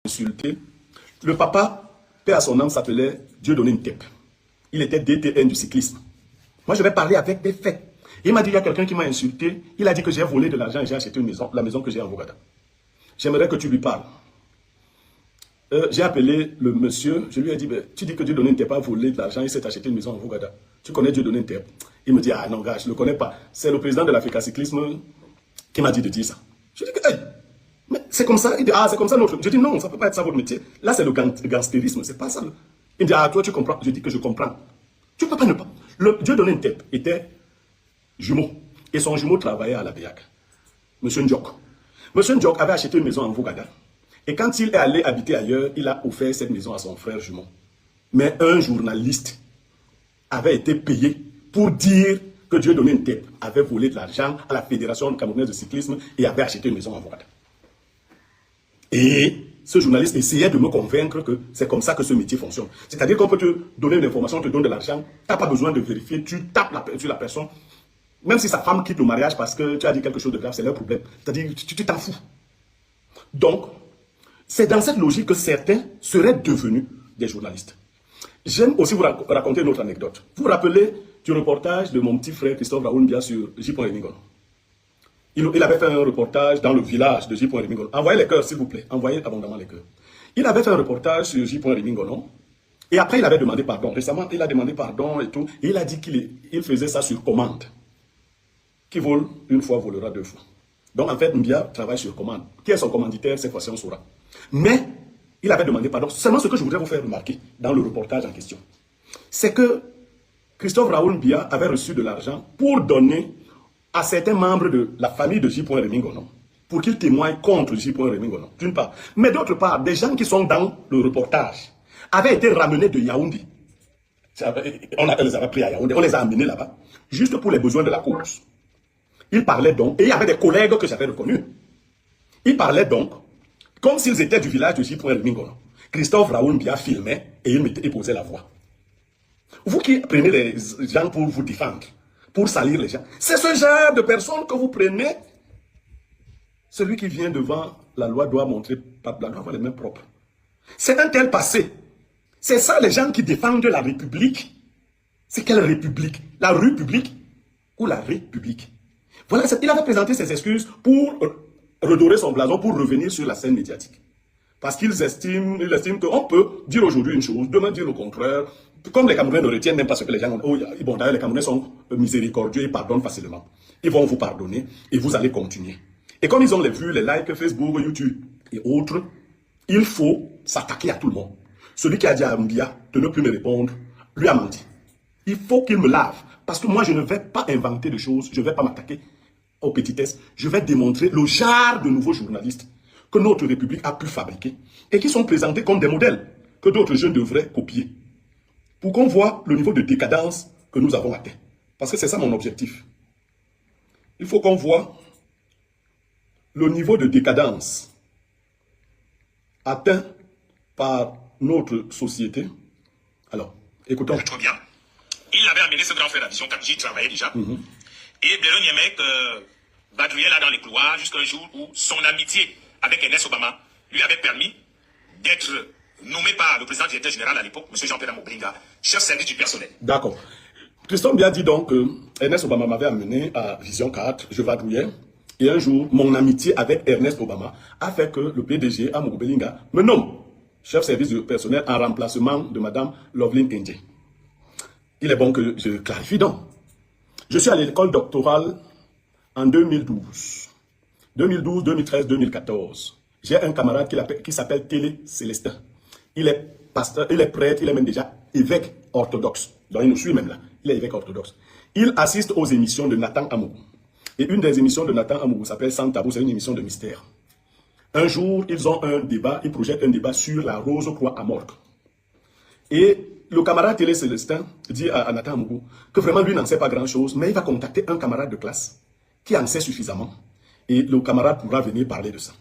insulté. Le papa, paix à son âme, s'appelait Dieudonné Ntep. Il était DTN du cyclisme. Moi, je vais parler avec des faits. Il m'a dit, il y a quelqu'un qui m'a insulté. Il a dit que j'ai volé de l'argent et j'ai acheté une maison, la maison que j'ai en Vogada. J'aimerais que tu lui parles. J'ai appelé le monsieur, je lui ai dit, tu dis que Dieudonné Ntep a volé de l'argent et s'est acheté une maison en Vogada. Tu connais Dieudonné Ntep? Il me dit, ah non, gars, je ne le connais pas. C'est le président de l'Africa Cyclisme qui m'a dit de dire ça. Je dis que, hey, mais c'est comme ça. Il dit, ah, c'est comme ça notre. Je dis, non, ça ne peut pas être ça votre métier. Là, c'est le gangstérisme, c'est pas ça. Il me dit, ah, toi, tu comprends. Je dis que je comprends. Tu ne peux pas ne pas. Le Dieudonné Ntep était jumeau. Et son jumeau travaillait à la BEAC. Monsieur Ndjok. Monsieur Ndjok avait acheté une maison en Vogada. Et quand il est allé habiter ailleurs, il a offert cette maison à son frère jumeau. Mais un journaliste avait été payé pour dire que Dieudonné Ntep avait volé de l'argent à la Fédération camerounaise de cyclisme et avait acheté une maison en Vogada. Et ce journaliste essayait de me convaincre que c'est comme ça que ce métier fonctionne. C'est-à-dire qu'on peut te donner une information, on te donne de l'argent, tu n'as pas besoin de vérifier, tu tapes sur la personne. Même si sa femme quitte le mariage parce que tu as dit quelque chose de grave, c'est leur problème. C'est-à-dire tu t'en fous. Donc, c'est dans cette logique que certains seraient devenus des journalistes. J'aime aussi vous raconter une autre anecdote. Vous vous rappelez du reportage de mon petit frère Christophe Raoul Mbia sur J. Remingon. Il avait fait un reportage dans le village de J. Remingon. Envoyez les cœurs, s'il vous plaît. Envoyez abondamment les cœurs. Il avait fait un reportage sur J. Remingon, non? Et après, il avait demandé pardon. Récemment, il a demandé pardon et tout. Et il a dit qu'il faisait ça sur commande. Qui vole une fois, volera deux fois. Donc, en fait, Mbia travaille sur commande. Qui est son commanditaire, cette fois-ci, on saura. Mais, il avait demandé pardon. Seulement ce que je voudrais vous faire remarquer dans le reportage en question, c'est que Christophe Raoul Mbia avait reçu de l'argent pour donner à certains membres de la famille de J. Remingon, pour qu'ils témoignent contre J. Remingon, d'une part. Mais d'autre part, des gens qui sont dans le reportage avaient été ramenés de Yaoundé. On les avait pris à Yaoundé, on les a amenés là-bas, juste pour les besoins de la course. Ils parlaient donc, et il y avait des collègues que j'avais reconnus. Ils parlaient donc, comme s'ils étaient du village de J. Remingon. Christophe Raoul Mbia filmait et il posait la voix. Vous qui prenez les gens pour vous défendre, pour salir les gens, c'est ce genre de personnes que vous prenez. Celui qui vient devant la loi doit montrer, la loi avoir les mains propres. C'est un tel passé. C'est ça les gens qui défendent la République. C'est quelle République? La rue publique ou la République? Voilà, il avait présenté ses excuses pour redorer son blason, pour revenir sur la scène médiatique. Parce qu'ils estiment qu'on peut dire aujourd'hui une chose, demain dire le contraire. Comme les Camerounais ne retiennent même pas ce que les gens ont. Oh, bon, d'ailleurs, les Camerounais sont miséricordieux et pardonnent facilement. Ils vont vous pardonner et vous allez continuer. Et comme ils ont les vues, les likes, Facebook, YouTube et autres, il faut s'attaquer à tout le monde. Celui qui a dit à Mbia de ne plus me répondre, lui a menti. Il faut qu'il me lave. Parce que moi, je ne vais pas inventer de choses, je ne vais pas m'attaquer aux petitesses. Je vais démontrer le genre de nouveaux journalistes que notre République a pu fabriquer et qui sont présentés comme des modèles que d'autres jeunes devraient copier. Pour qu'on voit le niveau de décadence que nous avons atteint. Parce que c'est ça mon objectif. Il faut qu'on voit le niveau de décadence atteint par notre société. Alors, écoutons. Trop bien. Il avait amené ce grand frère d'addition quand j'y travaillais déjà. Et Blaireau Niémec badouillait là dans les couloirs jusqu'à un jour où son amitié avec Ernest Obama lui avait permis d'être nommé par le président directeur général à l'époque, M. Jean-Pierre Moblinga, chef service du personnel. D'accord. Christophe Mbia dit donc que Ernest Obama m'avait amené à Vision 4, je vadrouillais, et un jour, mon amitié avec Ernest Obama a fait que le PDG, Amogo Belinga, me nomme chef service du personnel en remplacement de Mme Loveline Ndje. Il est bon que je clarifie donc. Je suis à l'école doctorale en 2012. 2012, 2013, 2014. J'ai un camarade qui s'appelle Télé Célestin. Il est pasteur, il est prêtre, il est même déjà évêque orthodoxe. Donc il nous suit même là. Il est évêque orthodoxe. Il assiste aux émissions de Nathan Amougou. Et une des émissions de Nathan Amougou s'appelle Sans Tabou, c'est une émission de mystère. Un jour, ils ont un débat, ils projettent un débat sur la Rose-Croix à Morgue. Et le camarade Télé Célestin dit à Nathan Amougou que vraiment lui n'en sait pas grand-chose, mais il va contacter un camarade de classe qui en sait suffisamment. Et le camarade pourra venir parler de ça.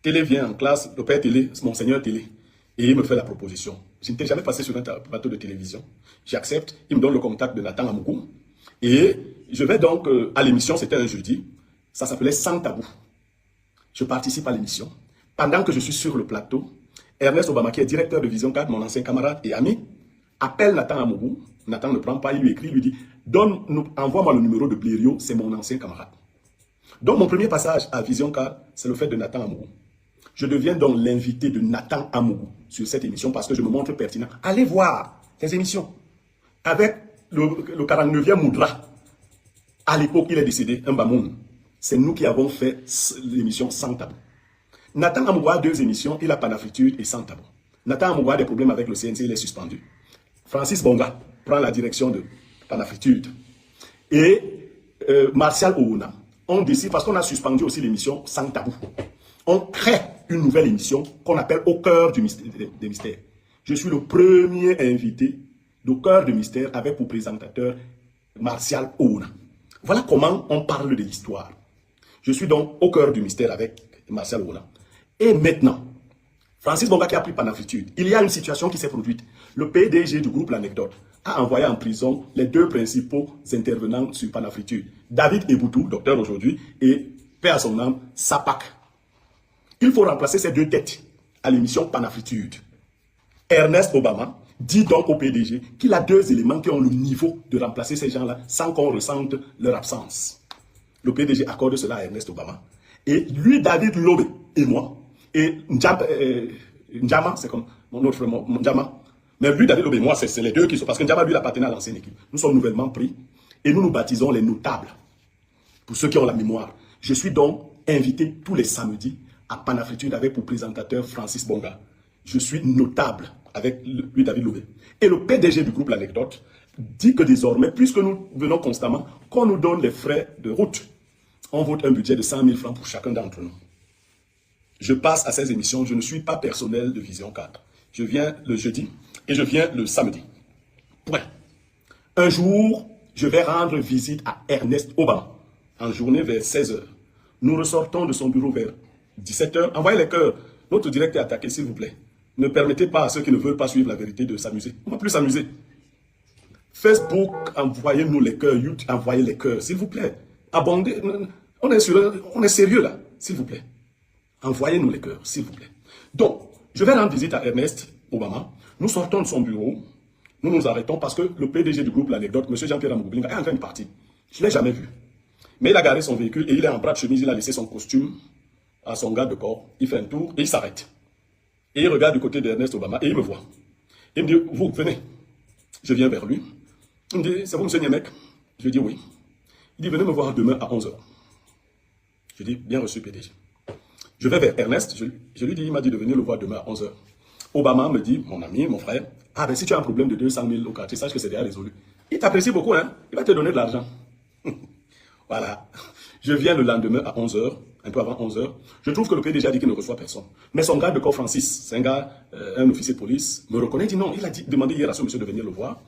Télé vient en classe, le père Télé, Monseigneur Télé, et il me fait la proposition. Je n'étais jamais passé sur un plateau de télévision. J'accepte, il me donne le contact de Nathan Amougou. Et je vais donc à l'émission, c'était un jeudi, ça s'appelait Sans Tabou. Je participe à l'émission. Pendant que je suis sur le plateau, Ernest Obama, qui est directeur de Vision 4, mon ancien camarade et ami, appelle Nathan Amougou. Nathan ne prend pas, il lui écrit, il lui dit « Envoie-moi le numéro de Blériot, c'est mon ancien camarade. » Donc, mon premier passage à Vision 4, c'est le fait de Nathan Amougou. Je deviens donc l'invité de Nathan Amougou sur cette émission parce que je me montre pertinent. Allez voir ces émissions. Avec le 49e Moudra, à l'époque, il est décédé, un Bamoun. C'est nous qui avons fait l'émission Sans Tabou. Nathan Amougou a 2 émissions, il a Panafritude et Sans Tabou. Nathan Amougou a des problèmes avec le CNC, il est suspendu. Francis Bonga prend la direction de Panafritude. Et Martial Ouna, on décide, parce qu'on a suspendu aussi l'émission Sans Tabou, on crée une nouvelle émission qu'on appelle Au cœur des mystères. Je suis le premier invité d'Au cœur du mystère avec pour présentateur Martial Ouna. Voilà comment on parle de l'histoire. Je suis donc au cœur du mystère avec Martial Ouna. Et maintenant, Francis Bonga qui a pris Panafritude, il y a une situation qui s'est produite. Le PDG du groupe L'Anecdote a envoyé en prison les 2 principaux intervenants sur Panafritude. David Eboutou, docteur aujourd'hui, et paix à son âme, Sapak. Il faut remplacer ces 2 têtes à l'émission Panafritude. Ernest Obama dit donc au PDG qu'il a 2 éléments qui ont le niveau de remplacer ces gens-là sans qu'on ressente leur absence. Le PDG accorde cela à Ernest Obama. Et lui, David Lobé et moi, et Ndjama, c'est comme mon autre frère, Ndjama. Mais lui, David Lobé et moi, c'est les 2 qui sont... Parce que Ndjama, lui, il appartenait à l'ancienne équipe. Nous sommes nouvellement pris et nous nous baptisons les notables. Pour ceux qui ont la mémoire. Je suis donc invité tous les samedis à Panafritude avec pour présentateur Francis Bonga. Je suis notable avec lui, David Lobé. Et le PDG du groupe L'Anecdote dit que désormais, puisque nous venons constamment, qu'on nous donne les frais de route. On vote un budget de 100 000 francs pour chacun d'entre nous. Je passe à ces émissions, je ne suis pas personnel de Vision 4. Je viens le jeudi et je viens le samedi. Point. Un jour, je vais rendre visite à Ernest Obama, en journée vers 16h. Nous ressortons de son bureau vers 17h. Envoyez les cœurs. Notre direct est attaqué, s'il vous plaît. Ne permettez pas à ceux qui ne veulent pas suivre la vérité de s'amuser. On ne va plus s'amuser. Facebook, envoyez-nous les cœurs. YouTube, envoyez les cœurs, s'il vous plaît. Abondez. On est sérieux là, s'il vous plaît. Envoyez-nous les cœurs, s'il vous plaît. Donc, je vais rendre visite à Ernest Obama. Nous sortons de son bureau. Nous nous arrêtons parce que le PDG du groupe L'Anecdote, M. Jean-Pierre Amougou-Blinga, est en train de partir. Je ne l'ai jamais vu. Mais il a garé son véhicule et il est en bras de chemise. Il a laissé son costume à son garde de corps. Il fait un tour et il s'arrête. Et il regarde du côté d'Ernest Obama et il me voit. Il me dit, vous, venez. Je viens vers lui. Il me dit, c'est vous, M. Niemek? Je dis oui. Il dit, venez me voir demain à 11h. Je dis, bien reçu, PDG. Je vais vers Ernest. Je lui dis, il m'a dit de venir le voir demain à 11h. Obama me dit, mon ami, mon frère, ah ben si tu as un problème de 200 000 au quartier, sache que c'est déjà résolu. Il t'apprécie beaucoup, hein? Il va te donner de l'argent. Voilà. Je viens le lendemain à 11h, un peu avant 11h. Je trouve que le PDG a dit qu'il ne reçoit personne. Mais son garde de corps, Francis, c'est un gars, un officier de police, me reconnaît, dit non. Il a demandé hier à ce monsieur de venir le voir.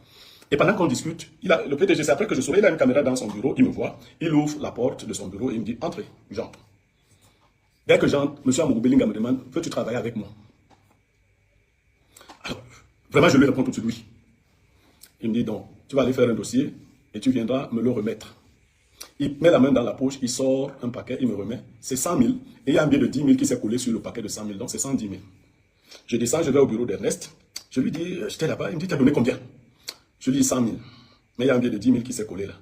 Et pendant qu'on discute, le PDG, c'est après que je saurai, il a une caméra dans son bureau, il me voit, il ouvre la porte de son bureau et il me dit, entrez, j'entre. Dès que j'entre, M. Amougou-Blinga me demande, veux-tu travailler avec moi? Alors, vraiment, je lui réponds tout de suite oui. Il me dit donc, tu vas aller faire un dossier et tu viendras me le remettre. Il met la main dans la poche, il sort un paquet, il me remet. C'est 100 000. Et il y a un billet de 10 000 qui s'est collé sur le paquet de 100 000. Donc c'est 110 000. Je descends, je vais au bureau d'Ernest. Je lui dis, j'étais là-bas. Il me dit, tu as donné combien? Je lui dis 100 000. Mais il y a un billet de 10 000 qui s'est collé là.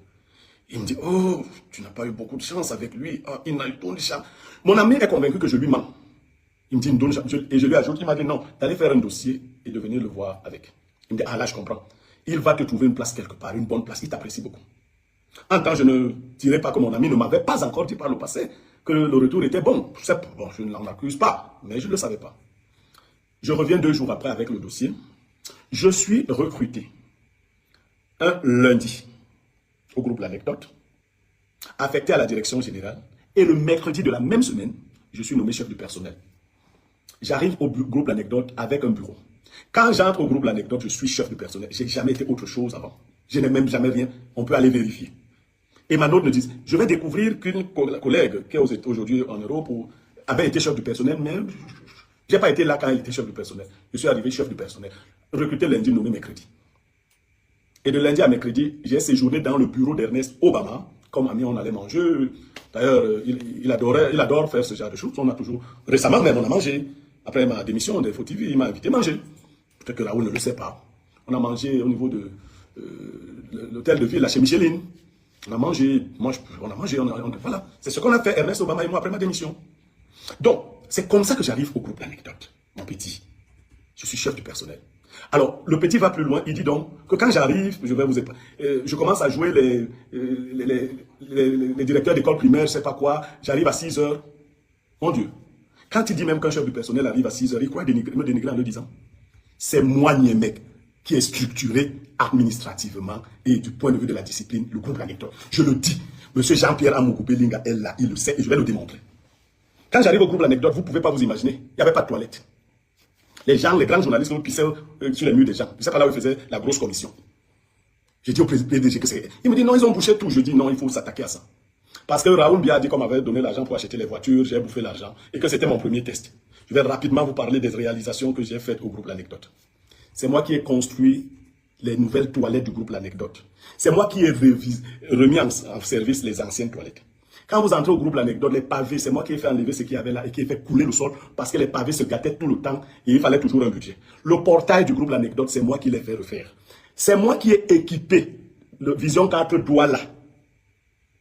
Il me dit, oh, tu n'as pas eu beaucoup de chance avec lui. Oh, il n'a eu ton chance. Mon ami est convaincu que je lui mens. Il me dit, il me donne chance. Et je lui ajoute, il m'a dit, non, d'aller faire un dossier et de venir le voir avec. Il me dit, ah là, je comprends. Il va te trouver une place quelque part, une bonne place. Il t'apprécie beaucoup. En temps, je ne dirais pas que mon ami ne m'avait pas encore dit par le passé que le retour était bon. Bon, je ne l'en accuse pas, mais je ne le savais pas. Je reviens 2 jours après avec le dossier. Je suis recruté un lundi au groupe L'Anecdote, affecté à la direction générale, et le mercredi de la même semaine, je suis nommé chef du personnel. J'arrive au groupe L'Anecdote avec un bureau. Quand j'entre au groupe L'Anecdote, je suis chef du personnel. Je n'ai jamais été autre chose avant. Je n'ai même jamais rien. On peut aller vérifier. Et ma note me dit, je vais découvrir qu'une collègue qui est aujourd'hui en Europe avait été chef du personnel, mais je n'ai pas été là quand elle était chef du personnel. Je suis arrivé chef du personnel. Recruté lundi, nommé mercredi. Et de lundi à mercredi, j'ai séjourné dans le bureau d'Ernest Obama. Comme ami, on allait manger. D'ailleurs, il adore faire ce genre de choses. On a toujours, récemment même, on a mangé Après ma démission d'Info TV, il m'a invité à manger. Peut-être que Raoul ne le sait pas. On a mangé au niveau de l'hôtel de ville, là, chez Micheline. On a mangé, voilà. C'est ce qu'on a fait, Ernest Obama et moi, après ma démission. Donc, c'est comme ça que j'arrive au groupe L'Anecdote, mon petit. Je suis chef du personnel. Alors, le petit va plus loin, il dit donc que quand j'arrive, je commence à jouer les directeurs d'école primaire, je ne sais pas quoi, j'arrive à 6 heures. Mon Dieu, quand il dit même qu'un chef du personnel arrive à 6 heures, il croit me dénigrer en le disant. C'est moi, Niemek, qui est structuré administrativement et du point de vue de la discipline, le groupe L'Anecdote. Je le dis, M. Jean-Pierre Amougou-Belinga est là, il le sait et je vais le démontrer. Quand j'arrive au groupe L'Anecdote, vous ne pouvez pas vous imaginer, il n'y avait pas de toilette. Les gens, les grands journalistes, nous pissaient sur les murs des gens. C'est pas là où ils faisaient la grosse commission. J'ai dit au PDG que c'est... Il me dit non, ils ont bouché tout. Je dis non, il faut s'attaquer à ça. Parce que Raoul Bia a dit qu'on m'avait donné l'argent pour acheter les voitures, j'ai bouffé l'argent et que c'était mon premier test. Je vais rapidement vous parler des réalisations que j'ai faites au groupe L'Anecdote. C'est moi qui ai construit les nouvelles toilettes du groupe L'Anecdote. C'est moi qui ai remis en service les anciennes toilettes. Quand vous entrez au groupe L'Anecdote, les pavés, c'est moi qui ai fait enlever ce qu'il y avait là et qui ai fait couler le sol parce que les pavés se gâtaient tout le temps et il fallait toujours un budget. Le portail du groupe L'Anecdote, c'est moi qui l'ai fait refaire. C'est moi qui ai équipé le Vision 4 Douala.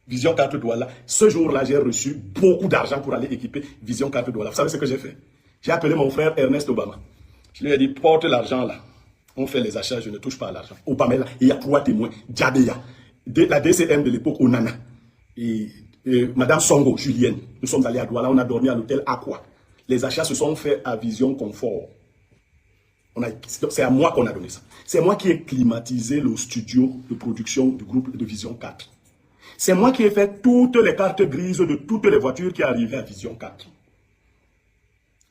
Vision 4 Douala. Ce jour-là, j'ai reçu beaucoup d'argent pour aller équiper Vision 4 Douala. Vous savez ce que j'ai fait? J'ai appelé mon frère Ernest Obama. Je lui ai dit, porte l'argent là. On fait les achats, je ne touche pas à l'argent. Obama est là. Il y a 3 témoins. Djabeya. La DCM de l'époque, Onana. Et Madame Songo, Julienne, nous sommes allés à Douala, on a dormi à l'hôtel Aqua. Les achats se sont faits à Vision Confort. C'est à moi qu'on a donné ça. C'est moi qui ai climatisé le studio de production du groupe de Vision 4. C'est moi qui ai fait toutes les cartes grises de toutes les voitures qui arrivaient à Vision 4.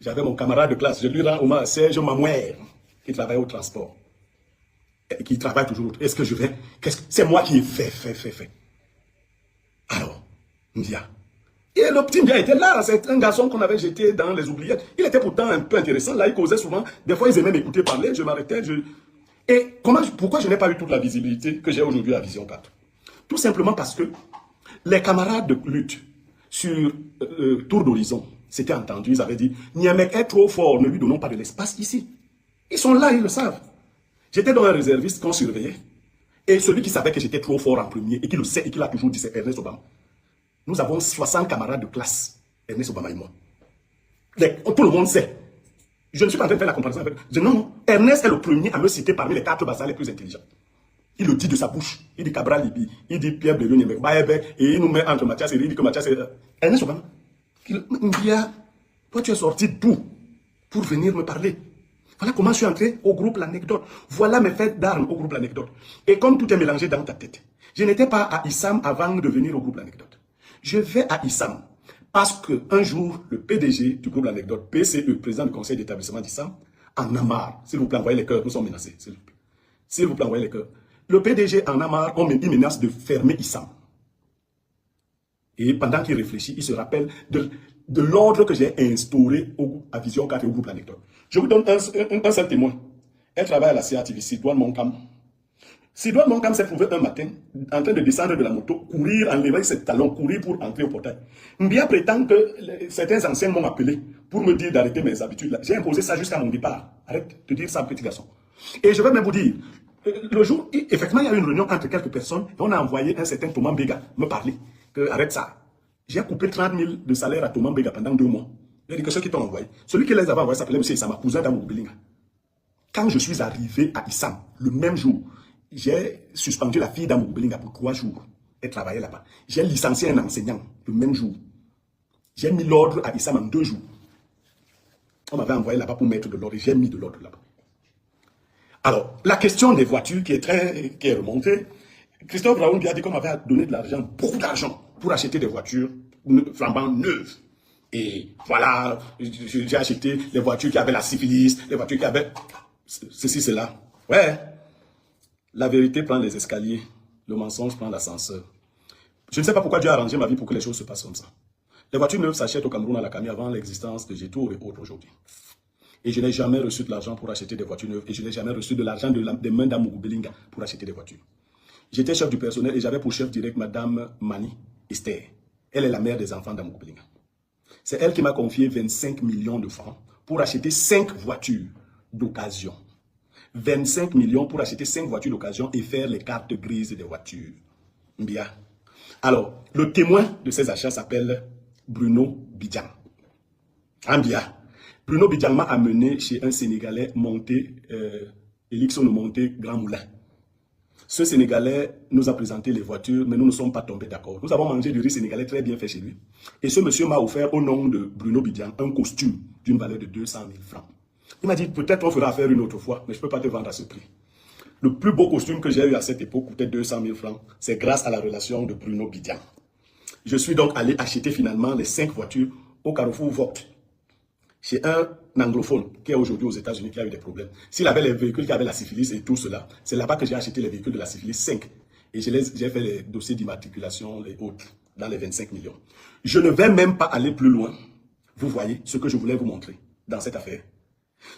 J'avais mon camarade de classe, je lui rends hommage à Serge Mamouer, qui travaille au transport. Et qui travaille toujours. Est-ce que je vais... C'est moi qui ai fait. Alors, Ndia. Et le petit Ndia était là, c'est un garçon qu'on avait jeté dans les oubliettes. Il était pourtant un peu intéressant, là il causait souvent, des fois ils aimaient m'écouter parler, je m'arrêtais. Et pourquoi je n'ai pas eu toute la visibilité que j'ai aujourd'hui à Vision 4? Tout simplement parce que les camarades de lutte sur Tour d'Horizon s'étaient entendus, ils avaient dit, Niemek est trop fort, ne lui donnons pas de l'espace ici. Ils sont là, ils le savent. J'étais dans un réserviste qu'on surveillait. Et celui qui savait que j'étais trop fort en premier, et qui le sait, et qui l'a toujours dit, c'est Ernest Obama. Nous avons 60 camarades de classe, Ernest Obama et moi. Tout le monde sait. Je ne suis pas en train de faire la comparaison avec... Non, Ernest est le premier à me citer parmi les 4 bazars les plus intelligents. Il le dit de sa bouche. Il dit Cabral Libi, il dit Pierre Blériot Niemek, et il nous met entre Mathias et il dit que Mathias est... Ernest Obama, il dit, toi tu es sorti d'où pour venir me parler? Voilà comment je suis entré au groupe L'Anecdote. Voilà mes faits d'armes au groupe L'Anecdote. Et comme tout est mélangé dans ta tête, je n'étais pas à Issam avant de venir au groupe L'Anecdote. Je vais à Issam parce qu'un jour, le PDG du groupe L'Anecdote, PCE, président du conseil d'établissement d'Issam, en a marre. S'il vous plaît, envoyez les cœurs, nous sommes menacés. S'il vous plaît, envoyez les cœurs. Le PDG en a marre, il menace de fermer Issam. Et pendant qu'il réfléchit, il se rappelle de l'ordre que j'ai instauré à Vision 4 et au groupe L'Anecdote. Je vous donne un seul témoin. Elle travaille à la CATV, Sidoine Moncam. Sidoine Moncam s'est trouvé un matin en train de descendre de la moto, courir, enlever ses talons, courir pour entrer au portail. Mbia prétend que certains anciens m'ont appelé pour me dire d'arrêter mes habitudes. J'ai imposé ça jusqu'à mon départ. Arrête de dire ça, petit garçon. Et je vais même vous dire, le jour, effectivement, il y a eu une réunion entre quelques personnes et on a envoyé un certain Thomas Mbega me parler. Que arrête ça. J'ai coupé 30 000 de salaire à Thomas Mbega pendant 2 mois. Il a dit que ceux qui t'ont envoyé. Celui qui les avait envoyés s'appelait M. Issam, cousin d'Amougou-Belinga. Quand je suis arrivé à Issam, le même jour, j'ai suspendu la fille d'Amougou-Belinga pour 3 jours. Elle travaillait là-bas. J'ai licencié un enseignant le même jour. J'ai mis l'ordre à Issam en 2 jours. On m'avait envoyé là-bas pour mettre de l'ordre et j'ai mis de l'ordre là-bas. Alors, la question des voitures qui est remontée, Christophe Raoul a dit qu'on m'avait donné de l'argent, beaucoup d'argent, pour acheter des voitures flambant neuves. Et voilà, j'ai acheté les voitures qui avaient la syphilis, les voitures qui avaient ceci, cela. Ouais, la vérité prend les escaliers, le mensonge prend l'ascenseur. Je ne sais pas pourquoi Dieu a arrangé ma vie pour que les choses se passent comme ça. Les voitures neuves s'achètent au Cameroun à la Camille avant l'existence de Gétour et autres aujourd'hui. Et je n'ai jamais reçu de l'argent pour acheter des voitures neuves. Et je n'ai jamais reçu de l'argent des mains d'Amougou-Belinga pour acheter des voitures. J'étais chef du personnel et j'avais pour chef direct Madame Mani Esther. Elle est la mère des enfants d'Amougou-Belinga. C'est elle qui m'a confié 25 millions de francs pour acheter 5 voitures d'occasion. 25 millions pour acheter 5 voitures d'occasion et faire les cartes grises des voitures. Bien. Alors, le témoin de ces achats s'appelle Bruno Bidjan. Bien. Bruno Bidjan m'a amené chez un Sénégalais monté, Elixon monté Grand Moulin. Ce Sénégalais nous a présenté les voitures, mais nous ne sommes pas tombés d'accord. Nous avons mangé du riz sénégalais très bien fait chez lui. Et ce monsieur m'a offert au nom de Bruno Bidjan un costume d'une valeur de 200 000 francs. Il m'a dit, peut-être on fera affaire une autre fois, mais je ne peux pas te vendre à ce prix. Le plus beau costume que j'ai eu à cette époque coûtait 200 000 francs. C'est grâce à la relation de Bruno Bidjan. Je suis donc allé acheter finalement les 5 voitures au Carrefour Vogt, chez un anglophone qui est aujourd'hui aux États-Unis, qui a eu des problèmes. S'il avait les véhicules qui avaient la syphilis et tout cela, c'est là-bas que j'ai acheté les véhicules de la syphilis 5. Et j'ai fait les dossiers d'immatriculation, les autres, dans les 25 millions. Je ne vais même pas aller plus loin. Vous voyez ce que je voulais vous montrer dans cette affaire.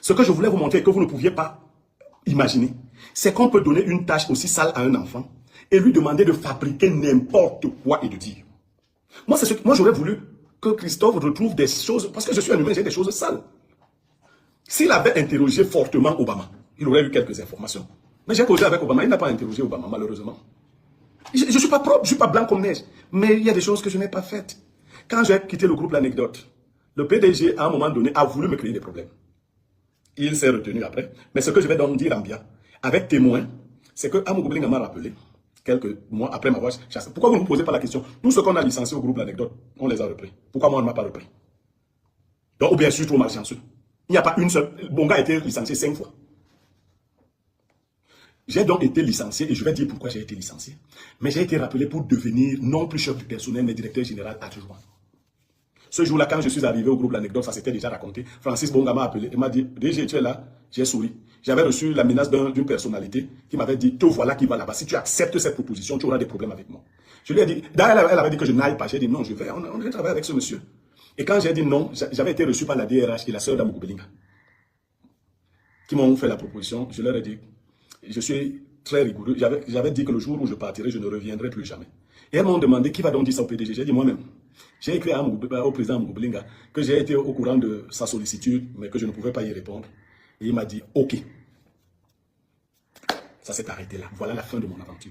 Ce que je voulais vous montrer et que vous ne pouviez pas imaginer, c'est qu'on peut donner une tâche aussi sale à un enfant et lui demander de fabriquer n'importe quoi et de dire. Moi, j'aurais voulu que Christophe retrouve des choses, parce que je suis un humain, j'ai des choses sales. S'il avait interrogé fortement Obama, il aurait eu quelques informations. Mais j'ai causé avec Obama, il n'a pas interrogé Obama, malheureusement. Je ne suis pas propre, je ne suis pas blanc comme neige, mais il y a des choses que je n'ai pas faites. Quand j'ai quitté le groupe L'Anecdote, le PDG, à un moment donné, a voulu me créer des problèmes. Il s'est retenu après. Mais ce que je vais donc dire en bien, avec témoin, c'est que Amou Goblinga m'a rappelé, quelques mois après m'avoir chassé. Pourquoi vous ne me posez pas la question? Tout ce qu'on a licencié au groupe L'Anecdote, on les a repris. Pourquoi moi on ne m'a pas repris? Donc, ou bien je suis trop malchanceux. Il n'y a pas une seule. Mon gars a été licencié 5 fois. J'ai donc été licencié, et je vais dire pourquoi j'ai été licencié. Mais j'ai été rappelé pour devenir non plus chef du personnel, mais directeur général adjoint. Ce jour-là, quand je suis arrivé au groupe L'Anecdote, ça s'était déjà raconté. Francis Bonga m'a appelé et m'a dit, DG, tu es là? J'ai souri. J'avais reçu la menace d'une personnalité qui m'avait dit, te voilà qui va là-bas. Si tu acceptes cette proposition, tu auras des problèmes avec moi. Je lui ai dit, d'ailleurs, elle avait dit que je n'aille pas. J'ai dit, non, je vais, on va travailler avec ce monsieur. Et quand j'ai dit non, j'avais été reçu par la DRH et la sœur d'Amou Goblinga, qui m'ont fait la proposition. Je leur ai dit, je suis très rigoureux. J'avais dit que le jour où je partirai, je ne reviendrai plus jamais. Et elles m'ont demandé, qui va donc dire ça au PDG? J'ai dit moi-même. J'ai écrit au président Amou Goblinga que j'ai été au courant de sa sollicitude, mais que je ne pouvais pas y répondre. Et il m'a dit, OK. Ça s'est arrêté là. Voilà la fin de mon aventure.